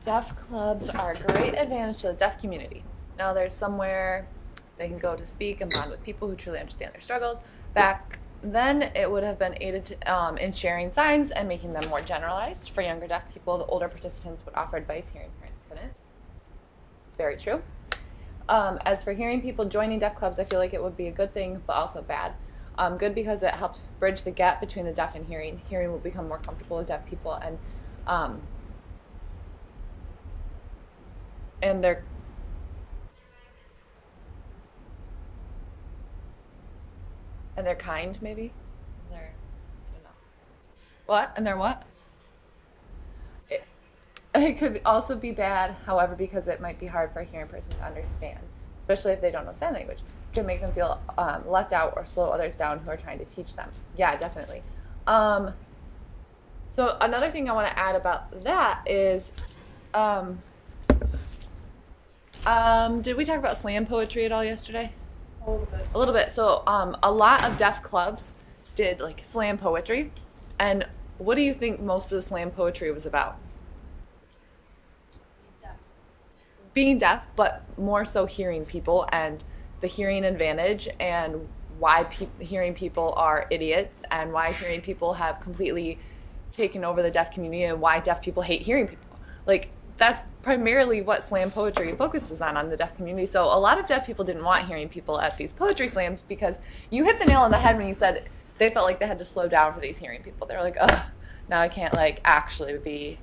Deaf clubs are a great advantage to the deaf community. Now there's somewhere they can go to speak and bond with people who truly understand their struggles. Back then, it would have been aided in sharing signs and making them more generalized. For younger deaf people, the older participants would offer advice hearing parents couldn't. Very true. As for hearing people joining deaf clubs, I feel like it would be a good thing, but also bad. Good because it helped bridge the gap between the deaf and hearing. Hearing will become more comfortable with deaf people, and they're kind, maybe. I don't know. What? And they're what? It could also be bad, however, because it might be hard for a hearing person to understand, especially if they don't know sign language. It can make them feel left out or slow others down who are trying to teach them. Yeah, definitely. So another thing I want to add about that is, did we talk about slam poetry at all yesterday? A little bit. A little bit. So a lot of deaf clubs did like slam poetry. And what do you think most of the slam poetry was about? Being deaf, but more so hearing people and the hearing advantage and why hearing people are idiots and why hearing people have completely taken over the deaf community and why deaf people hate hearing people. Like, that's primarily what slam poetry focuses on the deaf community. So a lot of deaf people didn't want hearing people at these poetry slams because you hit the nail on the head when you said they felt like they had to slow down for these hearing people. They're like, ugh, now I can't like actually be,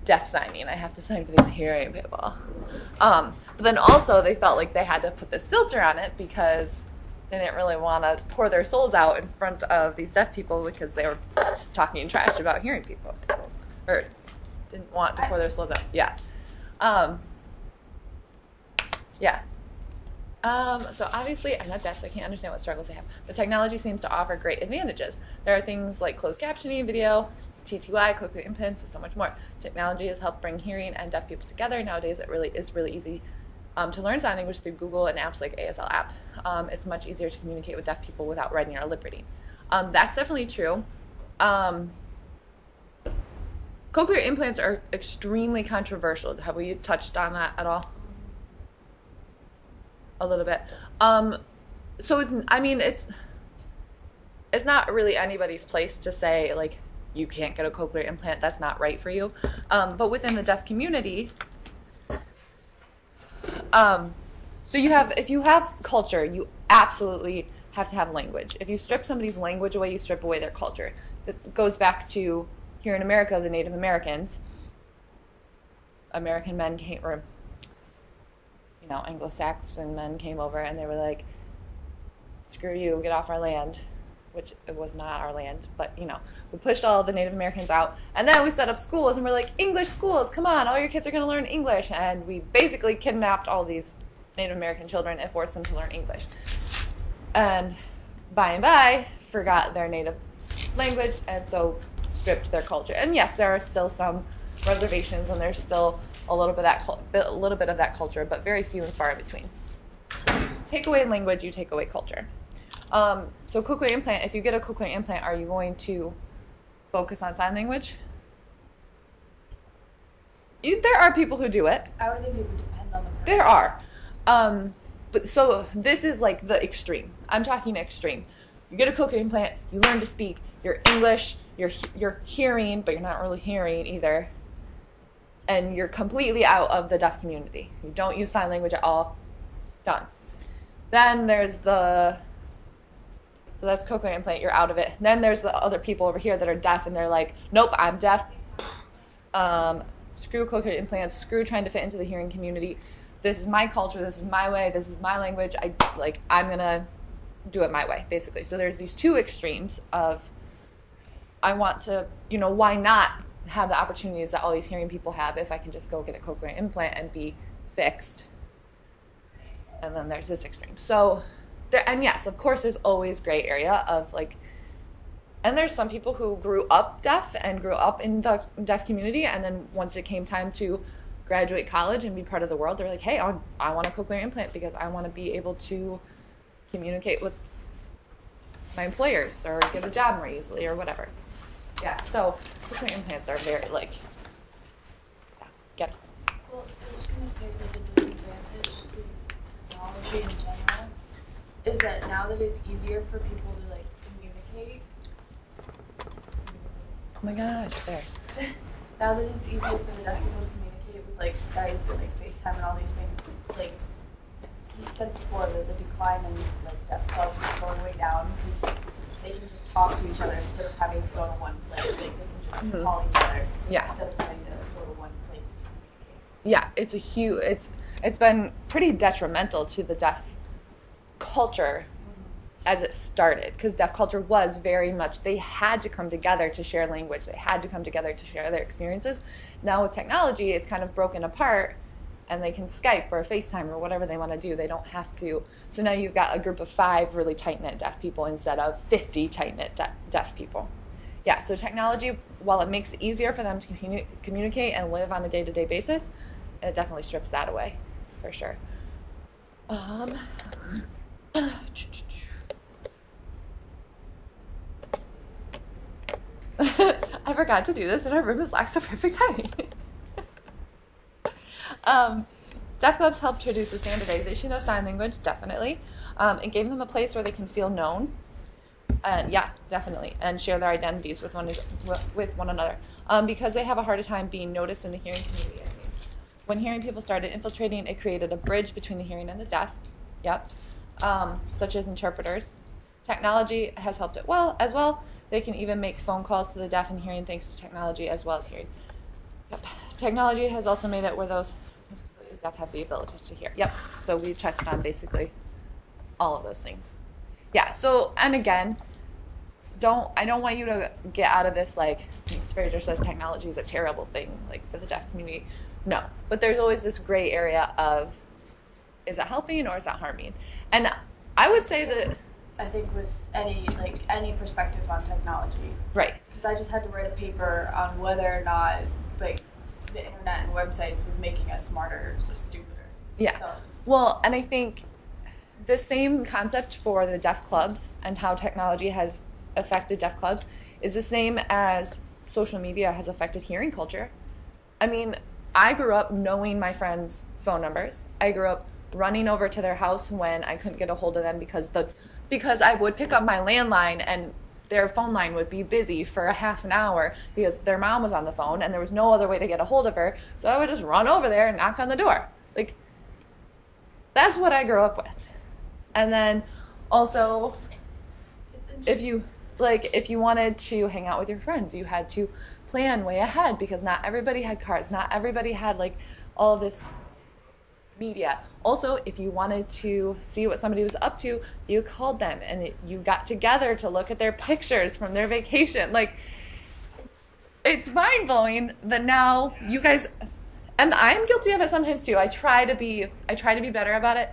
deaf signing. I have to sign for these hearing people. But then also they felt like they had to put this filter on it because they didn't really want to pour their souls out in front of these deaf people because they were talking trash about hearing people. Or didn't want to pour their souls out. Yeah. So obviously, I'm not deaf, so I can't understand what struggles they have. But technology seems to offer great advantages. There are things like closed captioning, video, TTY, cochlear implants, and so much more. Technology has helped bring hearing and deaf people together. Nowadays, it really is really easy to learn sign language through Google and apps like ASL app. It's much easier to communicate with deaf people without writing or lip reading. That's definitely true. Cochlear implants are extremely controversial. Have we touched on that at all? A little bit. So it's not really anybody's place to say like you can't get a cochlear implant. That's not right for you. But within the deaf community, so if you have culture, you absolutely have to have language. If you strip somebody's language away, you strip away their culture. It goes back to here in America, the Native Americans. American men came, or Anglo-Saxon men came over and they were like, screw you, get off our land, which it was not our land, but we pushed all the Native Americans out, and then we set up schools and we're like, English schools, come on, all your kids are going to learn English, and we basically kidnapped all these Native American children and forced them to learn English, and by forgot their native language, and so stripped their culture. And yes, there are still some reservations, and there's still a little bit of that culture, but very few and far in between. Take away language, you take away culture. So cochlear implant, if you get a cochlear implant, are you going to focus on sign language? There are people who do it. I would think it would depend on the person. There are. But so this is like the extreme. I'm talking extreme. You get a cochlear implant, you learn to speak, you're English, you're hearing, but you're not really hearing either. And you're completely out of the deaf community. You don't use sign language at all. Done. Then there's so that's cochlear implant, you're out of it. Then there's the other people over here that are deaf, and they're like, nope, I'm deaf. Screw cochlear implants, screw trying to fit into the hearing community. This is my culture, this is my way, this is my language. I'm going to do it my way, basically. So there's these two extremes of, I want to, why not have the opportunities that all these hearing people have if I can just go get a cochlear implant and be fixed. And then there's this extreme. So, and yes, of course, there's always gray area of and there's some people who grew up deaf and grew up in the deaf community, and then once it came time to graduate college and be part of the world, they're like, hey, I want a cochlear implant because I want to be able to communicate with my employers or get a job more easily or whatever. Yeah, so cochlear implants are very gonna say that the disadvantage to technology in general is that now that it's easier for people to like communicate. Oh my gosh, there. Now that it's easier for the deaf people to communicate with like Skype and like FaceTime and all these things, like you said before, that the decline in like deaf clubs is going way down because they can just talk to each other instead of having to go to one place. Like they can just call each other instead of having to go to one place to communicate. Yeah, it's been pretty detrimental to the deaf culture as it started, because deaf culture was very much, they had to come together to share language, they had to come together to share their experiences. Now with technology, it's kind of broken apart, and they can Skype or FaceTime or whatever they want to do. They don't have to. So now you've got a group of 5 really tight-knit deaf people instead of 50 tight-knit deaf people. Yeah, so technology, while it makes it easier for them to communicate and live on a day-to-day basis, it definitely strips that away, for sure. I forgot to do this, and our room is locked so perfect timing. Deaf clubs helped introduce the standardization of sign language, definitely. It gave them a place where they can feel known, and yeah, definitely, and share their identities with one another, because they have a harder time being noticed in the hearing community. I think. When hearing people started infiltrating, it created a bridge between the hearing and the deaf. Yep, such as interpreters. Technology has helped it as well. They can even make phone calls to the deaf and hearing thanks to technology as well as hearing. Yep. Technology has also made it where those completely deaf have the ability to hear. Yep. So we touched on basically all of those things. Yeah. So, and again, I don't want you to get out of this like Ms. Fraser says technology is a terrible thing like for the deaf community. No. But there's always this gray area of, is it helping or is it harming? And I would say that I think with any perspective on technology, right? Because I just had to write a paper on whether or not like the internet and websites was making us smarter or just stupider. Yeah. So. Well, and I think the same concept for the deaf clubs and how technology has affected deaf clubs is the same as social media has affected hearing culture. I mean, I grew up knowing my friends' phone numbers. I grew up running over to their house when I couldn't get a hold of them because I would pick up my landline and their phone line would be busy for a half an hour because their mom was on the phone and there was no other way to get a hold of her. So I would just run over there and knock on the door. Like, that's what I grew up with. And then also, if you wanted to hang out with your friends, you had to plan way ahead because not everybody had cars. Not everybody had like all of this media. Also, if you wanted to see what somebody was up to, you called them and you got together to look at their pictures from their vacation. Like, it's mind-blowing that now you guys, and I'm guilty of it sometimes too. I try to be better about it,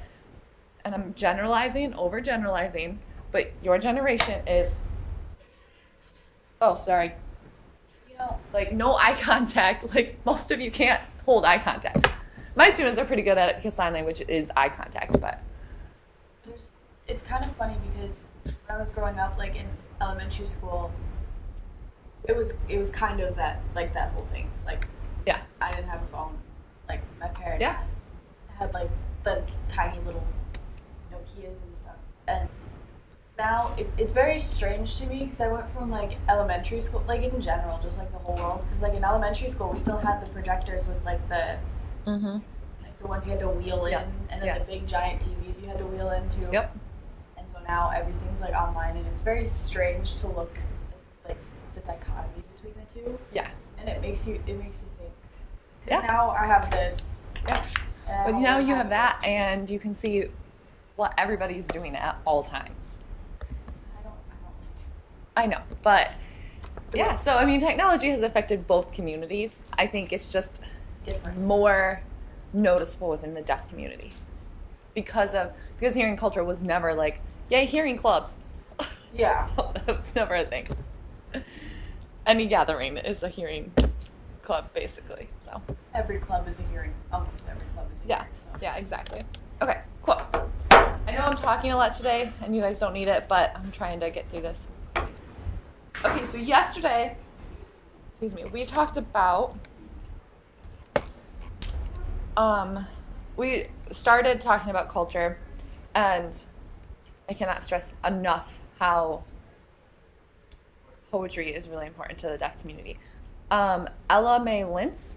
and I'm overgeneralizing, but your generation is, oh, sorry, like no eye contact. Like most of you can't hold eye contact. My students are pretty good at it because sign language is eye contact, but it's kind of funny because when I was growing up, like in elementary school, it was kind of that whole thing. It's like, yeah, I didn't have a phone. Like my parents had like the tiny little Nokias and stuff, and now it's very strange to me because I went from like elementary school, like in general, just like the whole world, because like in elementary school we still had the projectors with like the like the ones you had to wheel in, and then the big giant TVs you had to wheel into. Yep. And so now everything's like online, and it's very strange to look at like the dichotomy between the two. Yeah. And it makes you think. Because now I have this. Yeah. But now you have that, and you can see what everybody's doing at all times. I don't like to. I know, but yeah. So I mean, technology has affected both communities. I think it's just different, more noticeable within the deaf community because hearing culture was never like, yay, hearing clubs. Yeah. That was never a thing. Any gathering is a hearing club, basically. So every club is a hearing. Almost every club is a hearing. Yeah, exactly. Okay, cool. I know I'm talking a lot today, and you guys don't need it, but I'm trying to get through this. Okay, so yesterday, we talked about we started talking about culture, and I cannot stress enough how poetry is really important to the deaf community. Ella Mae Lintz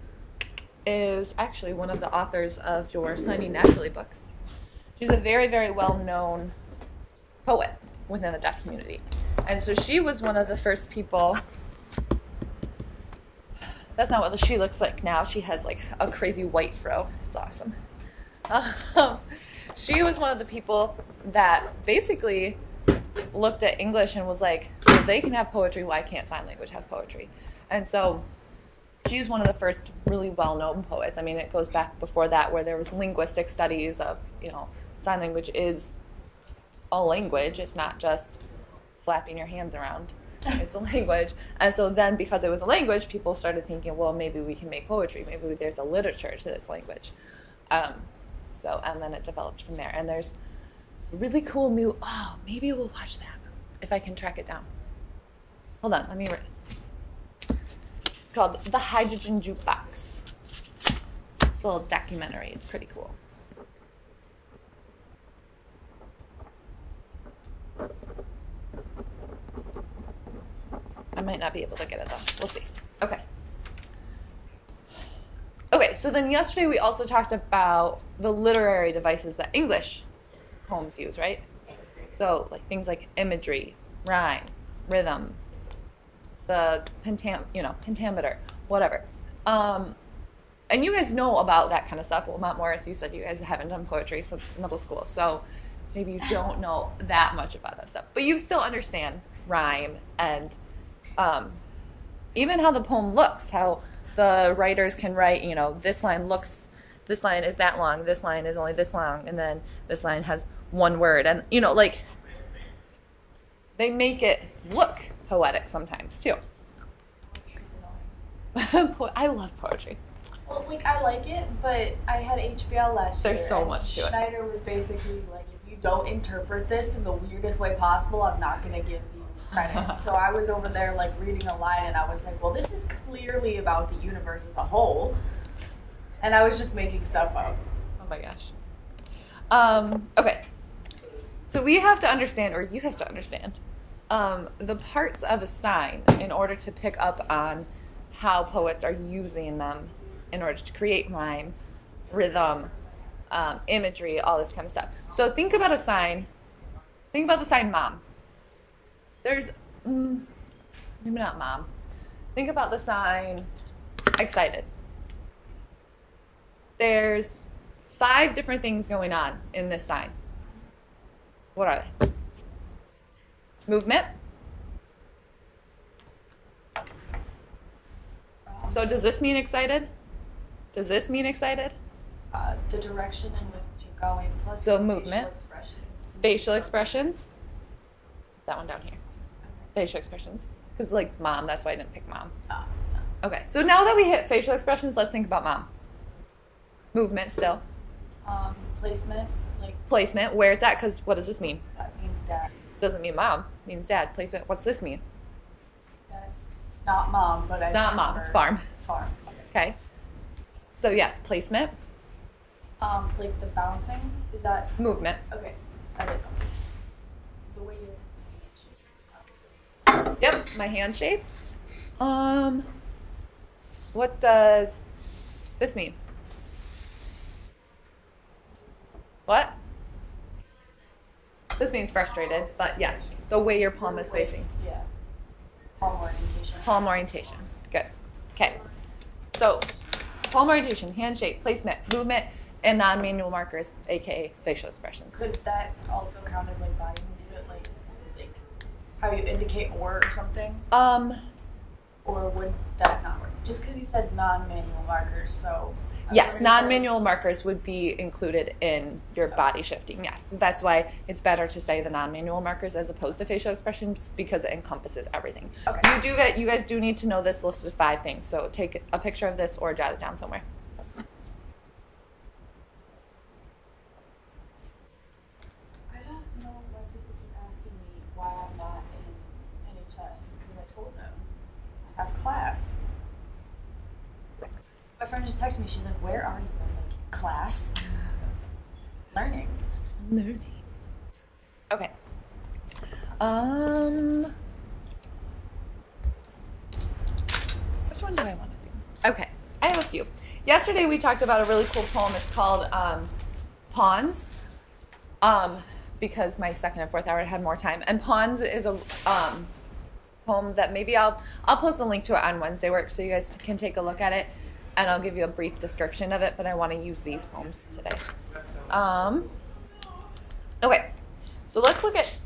is actually one of the authors of your Signing Naturally books. She's a very, very well-known poet within the deaf community. And so she was one of the first people. That's not what she looks like now. She has like a crazy white fro. It's awesome. She was one of the people that basically looked at English and was like, so they can have poetry, why can't sign language have poetry? And so she's one of the first really well-known poets. I mean, it goes back before that where there was linguistic studies of, sign language is a language. It's not just flapping your hands around. It's a language. And so then because it was a language, people started thinking, well, maybe we can make poetry. Maybe there's a literature to this language. And then it developed from there. And there's a really cool maybe we'll watch that if I can track it down. Hold on, let me read. It's called The Hydrogen Jukebox. It's a little documentary. It's pretty cool. I might not be able to get it though. We'll see. Okay, so then yesterday we also talked about the literary devices that English homes use, right? So like things like imagery, rhyme, rhythm, the pentameter, whatever. And you guys know about that kind of stuff. Well, Mount Morris, you said you guys haven't done poetry since middle school, so maybe you don't know that much about that stuff. But you still understand rhyme and even how the poem looks, how the writers can write, this line is that long, this line is only this long, and then this line has one word. And, they make it look poetic sometimes, too. I love poetry. Well, I like it, but I had HBL last year. There's so much to it. Schneider was basically like, if you don't interpret this in the weirdest way possible, I'm not going to give you credit. So I was over there reading a line, and I was like, well, this is clearly about the universe as a whole. And I was just making stuff up. Oh my gosh. Okay. So we have to understand, or you have to understand, the parts of a sign in order to pick up on how poets are using them in order to create rhyme, rhythm, imagery, all this kind of stuff. So think about a sign. Think about the sign mom. There's, maybe not mom. Think about the sign excited. There's 5 different things going on in this sign. What are they? Movement. So does this mean excited? Does this mean excited? The direction in which you're going, plus so movement. Facial expressions. Put that one down here. Facial expressions. Because, mom, that's why I didn't pick mom. No. Okay, so now that we hit facial expressions, let's think about mom. Movement still. Placement. Placement, where it's at, because what does this mean? That means dad. Doesn't mean mom. It means dad. Placement, what's this mean? That's not mom, but it's not mom, it's farm. Farm. Okay. So, yes, placement. The bouncing, is that? Movement. Okay, I didn't know this. The way you're Yep, my hand shape. What does this mean? What? This means frustrated, but yes, the way your palm is facing. Yeah. Palm orientation. Palm orientation. Good. Okay. So, palm orientation, hand shape, placement, movement, and non-manual markers, aka facial expressions. Could that also count as body movement, like how you indicate a word or something? Or would that not work? Just because you said non-manual markers, so. Yes, non-manual markers would be included in your body shifting, yes. That's why it's better to say the non-manual markers as opposed to facial expressions because it encompasses everything. Okay. You guys do need to know this list of 5 things, so take a picture of this or jot it down somewhere. I don't know why people keep asking me why I'm not in NHS, because I told them I have class. My friend just texted me. She's like, "Where are you?" I'm like, class. Learning. Okay. Which one do I want to do? Okay, I have a few. Yesterday we talked about a really cool poem. It's called Pawns, because my second and fourth hour had more time. And Pawns is a poem that maybe I'll post a link to it on Wednesday work so you guys can take a look at it, and I'll give you a brief description of it, but I want to use these poems today. Okay, so let's look at,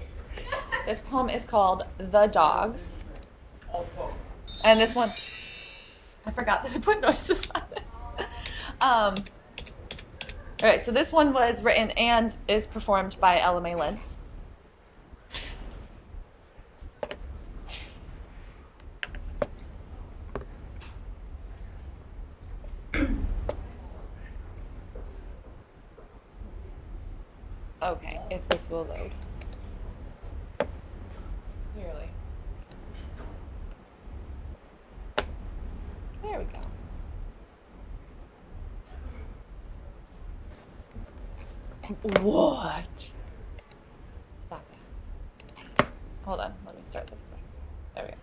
this poem is called The Dogs. And this one, I forgot that I put noises on this. All right, so this one was written and is performed by Ella Mae Lentz. Okay, if this will load. Clearly. There we go. What? Stop that. Hold on, let me start this way. There we go.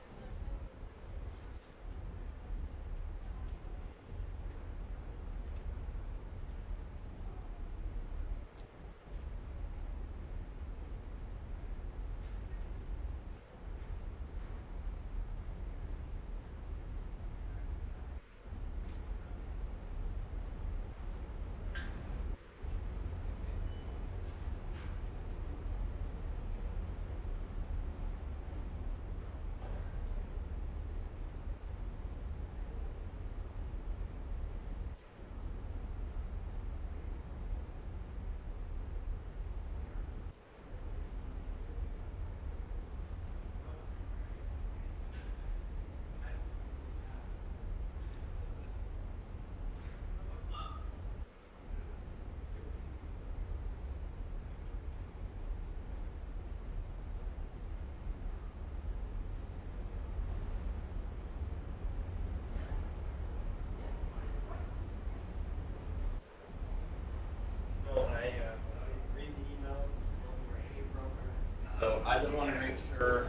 So I just want to make sure.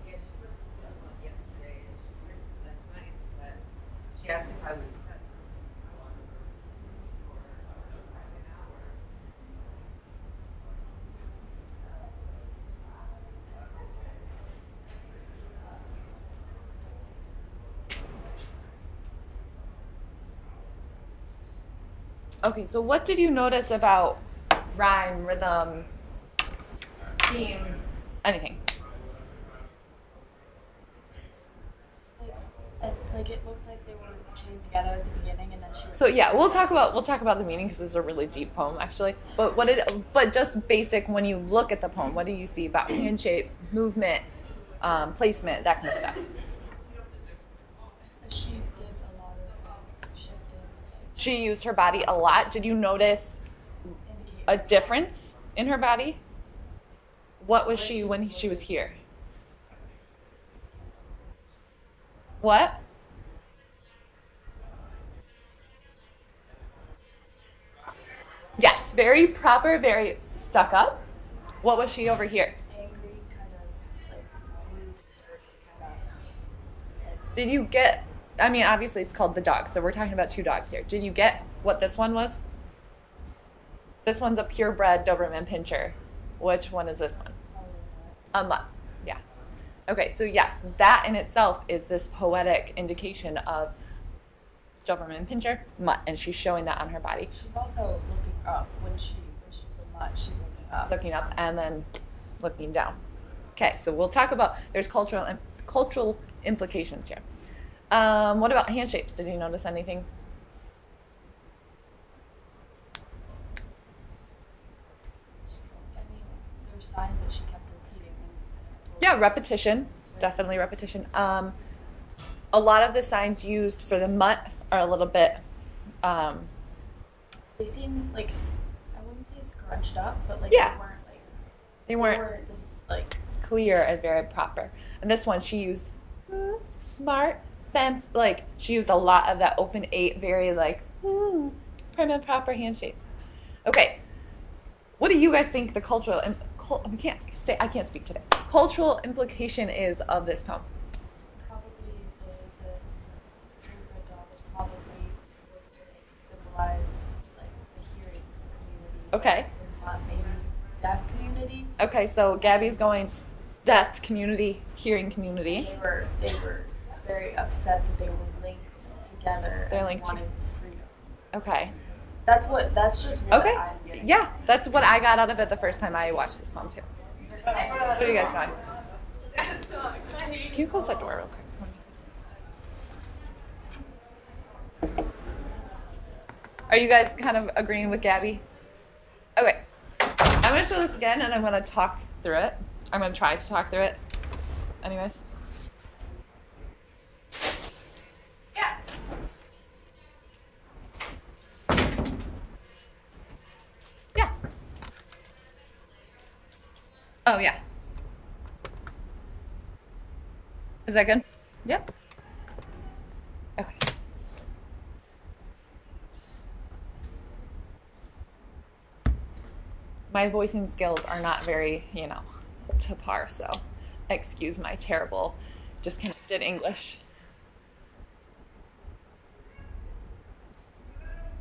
Yeah, she was yesterday, and she texted me last night and said she asked if I would set Okay, so what did you notice about rhyme, rhythm, theme, anything? Like it looked like they were chained together at the beginning, and then she. So yeah, we'll talk about the meaning because this is a really deep poem actually. But just basic, when you look at the poem, what do you see about hand shape, movement, placement, that kind of stuff? She did a lot of shifting. She used her body a lot. Did you notice a difference in her body? What was she when she was here? What? Yes, very proper, very stuck up. What was she over here? Angry, kind of like rude, kind of. Did you get, I mean, obviously it's called The Dog, so we're talking about two dogs here. Did you get what this one was? This one's a purebred Doberman Pinscher. Which one is this one? A mutt. Yeah. Okay, so yes, that in itself is this poetic indication of Doberman Pinscher, mutt, and she's showing that on her body. She's also looking up when she's the mutt. She's looking up. Looking up and then looking down. Okay, so we'll talk about, there's cultural implications here. What about hand shapes? Did you notice anything? I mean, there's signs that she kept repeating. Yeah, repetition. Definitely repetition. A lot of the signs used for the mutt are a little bit... They seem like, I wouldn't say scrunched up, but like Yeah. they weren't like... They weren't this, like, clear and very proper. And this one, she used smart, fence, like, she used a lot of that open 8, very, like, prim and proper handshake. Okay. What do you guys think the cultural, I can't speak today. Cultural implication is of this poem? probably the gingerbread dog was probably supposed to like symbolize like the hearing community. Okay. It's not maybe deaf community. Okay, so Gabby's going deaf community, hearing community. They were very upset that they were linked together. They're and linked wanted freedom. Okay. That's just what Okay. I'm getting. Yeah, that's what I got out of it the first time I watched this poem too. What are you guys got? Can you close that door real quick? Are you guys kind of agreeing with Gabby? Okay. I'm going to show this again and I'm going to talk through it. I'm going to try to talk through it. Anyways. Yeah. Yeah. Oh, yeah. Is that good? Yep. Okay. My voicing skills are not very, to par, so excuse my terrible disconnected English.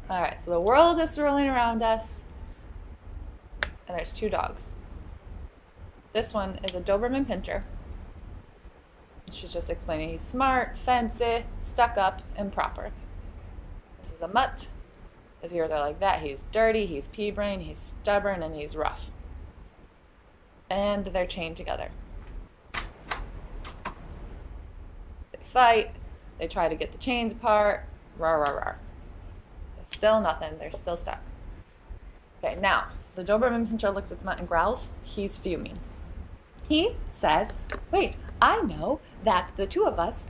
All right, so the world is swirling around us, and there's 2 dogs. This one is a Doberman Pinscher. She's just explaining he's smart, fancy, stuck up, and proper. This is a mutt. His ears are like that. He's dirty, he's pea-brain, he's stubborn, and he's rough. And they're chained together. They fight. They try to get the chains apart. Rawr, rawr, rawr. There's still nothing. They're still stuck. Okay, now, the Doberman Pinscher looks at the mutt and growls. He's fuming. He says, wait, I know that the 2 of us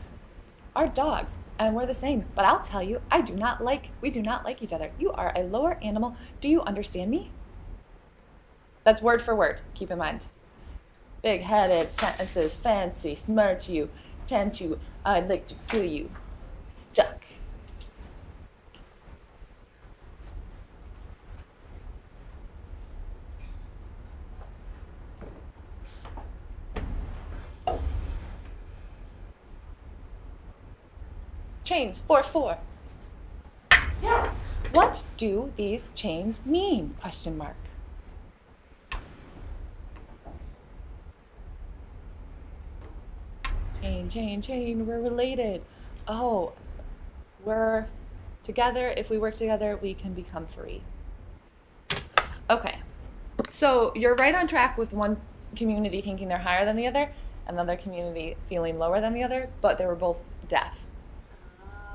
are dogs and we're the same, but I'll tell you, we do not like each other. You are a lower animal. Do you understand me? That's word for word, keep in mind. Big-headed sentences, fancy, smart you, tend to, I'd like to feel you. Stuck. Chains, 4-4. Yes. What do these chains mean? Question mark. Chain, we're related. Oh, we're together. If we work together, we can become free. Okay. So you're right on track with one community thinking they're higher than the other, another community feeling lower than the other, but they were both deaf.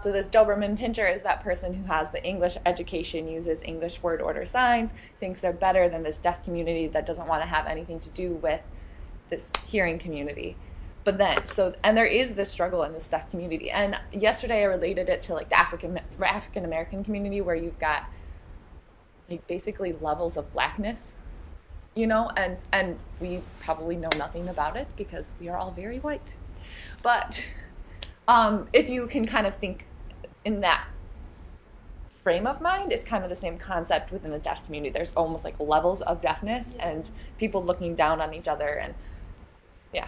So this Doberman Pinscher is that person who has the English education, uses English word order signs, thinks they're better than this deaf community that doesn't want to have anything to do with this hearing community. But then, and there is this struggle in this deaf community. And yesterday I related it to like the African American community where you've got like basically levels of blackness, and we probably know nothing about it because we are all very white. But if you can kind of think in that frame of mind, it's kind of the same concept within the deaf community. There's almost like levels of deafness and people looking down on each other, and yeah.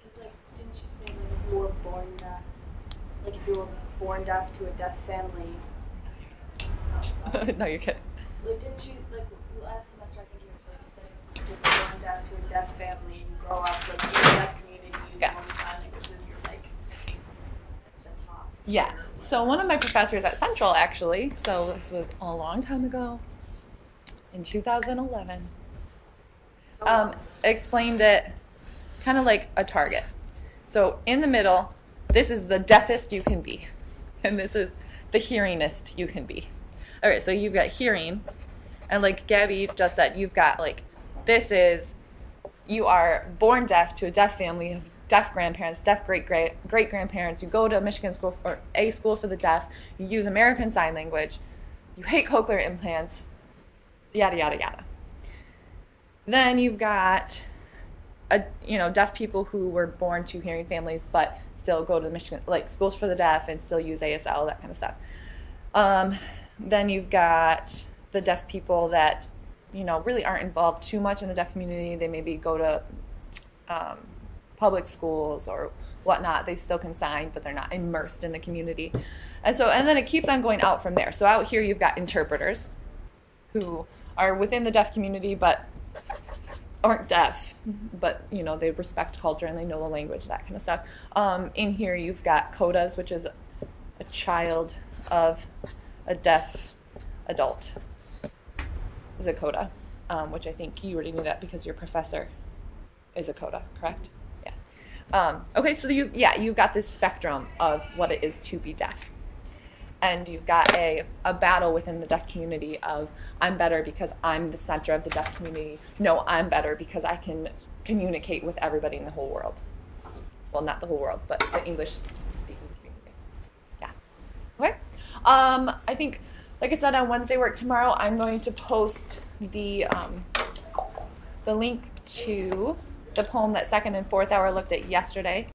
It's like, didn't you say like if you were born deaf, like if you were born deaf to a deaf family? Oh, sorry. No, you're kidding. Like, didn't you like last semester? I think you said if you're born deaf to a deaf family and you grow up like in a deaf community using all the sign languages, you're like the top. Yeah. So one of my professors at Central, actually, so this was a long time ago, in 2011, explained it kind of like a target. So in the middle, this is the deafest you can be, and this is the hearingest you can be. All right, so you've got hearing, and like Gabby just said, you've got like, you are born deaf to a deaf family, you have deaf grandparents, deaf great-grandparents, you go to a Michigan school or a school for the deaf, you use American Sign Language, you hate cochlear implants, yada, yada, yada. Then you've got deaf people who were born to hearing families but still go to the Michigan, like schools for the deaf, and still use ASL, that kind of stuff. Then you've got the deaf people that, really aren't involved too much in the deaf community. They maybe go to public schools or whatnot. They still can sign, but they're not immersed in the community. And then it keeps on going out from there. So out here you've got interpreters who are within the deaf community but aren't deaf, but they respect culture and they know the language, that kind of stuff. In here you've got codas, which is a child of a deaf adult, is a coda, which I think you already knew that because your professor is a coda, correct? Yeah. Okay, so you've got this spectrum of what it is to be deaf. And you've got a battle within the deaf community of, I'm better because I'm the center of the deaf community. No, I'm better because I can communicate with everybody in the whole world. Well, not the whole world, but the English-speaking community. Yeah. Okay. I think, like I said, on Wednesday work tomorrow, I'm going to post the link to the poem that second and fourth hour looked at yesterday.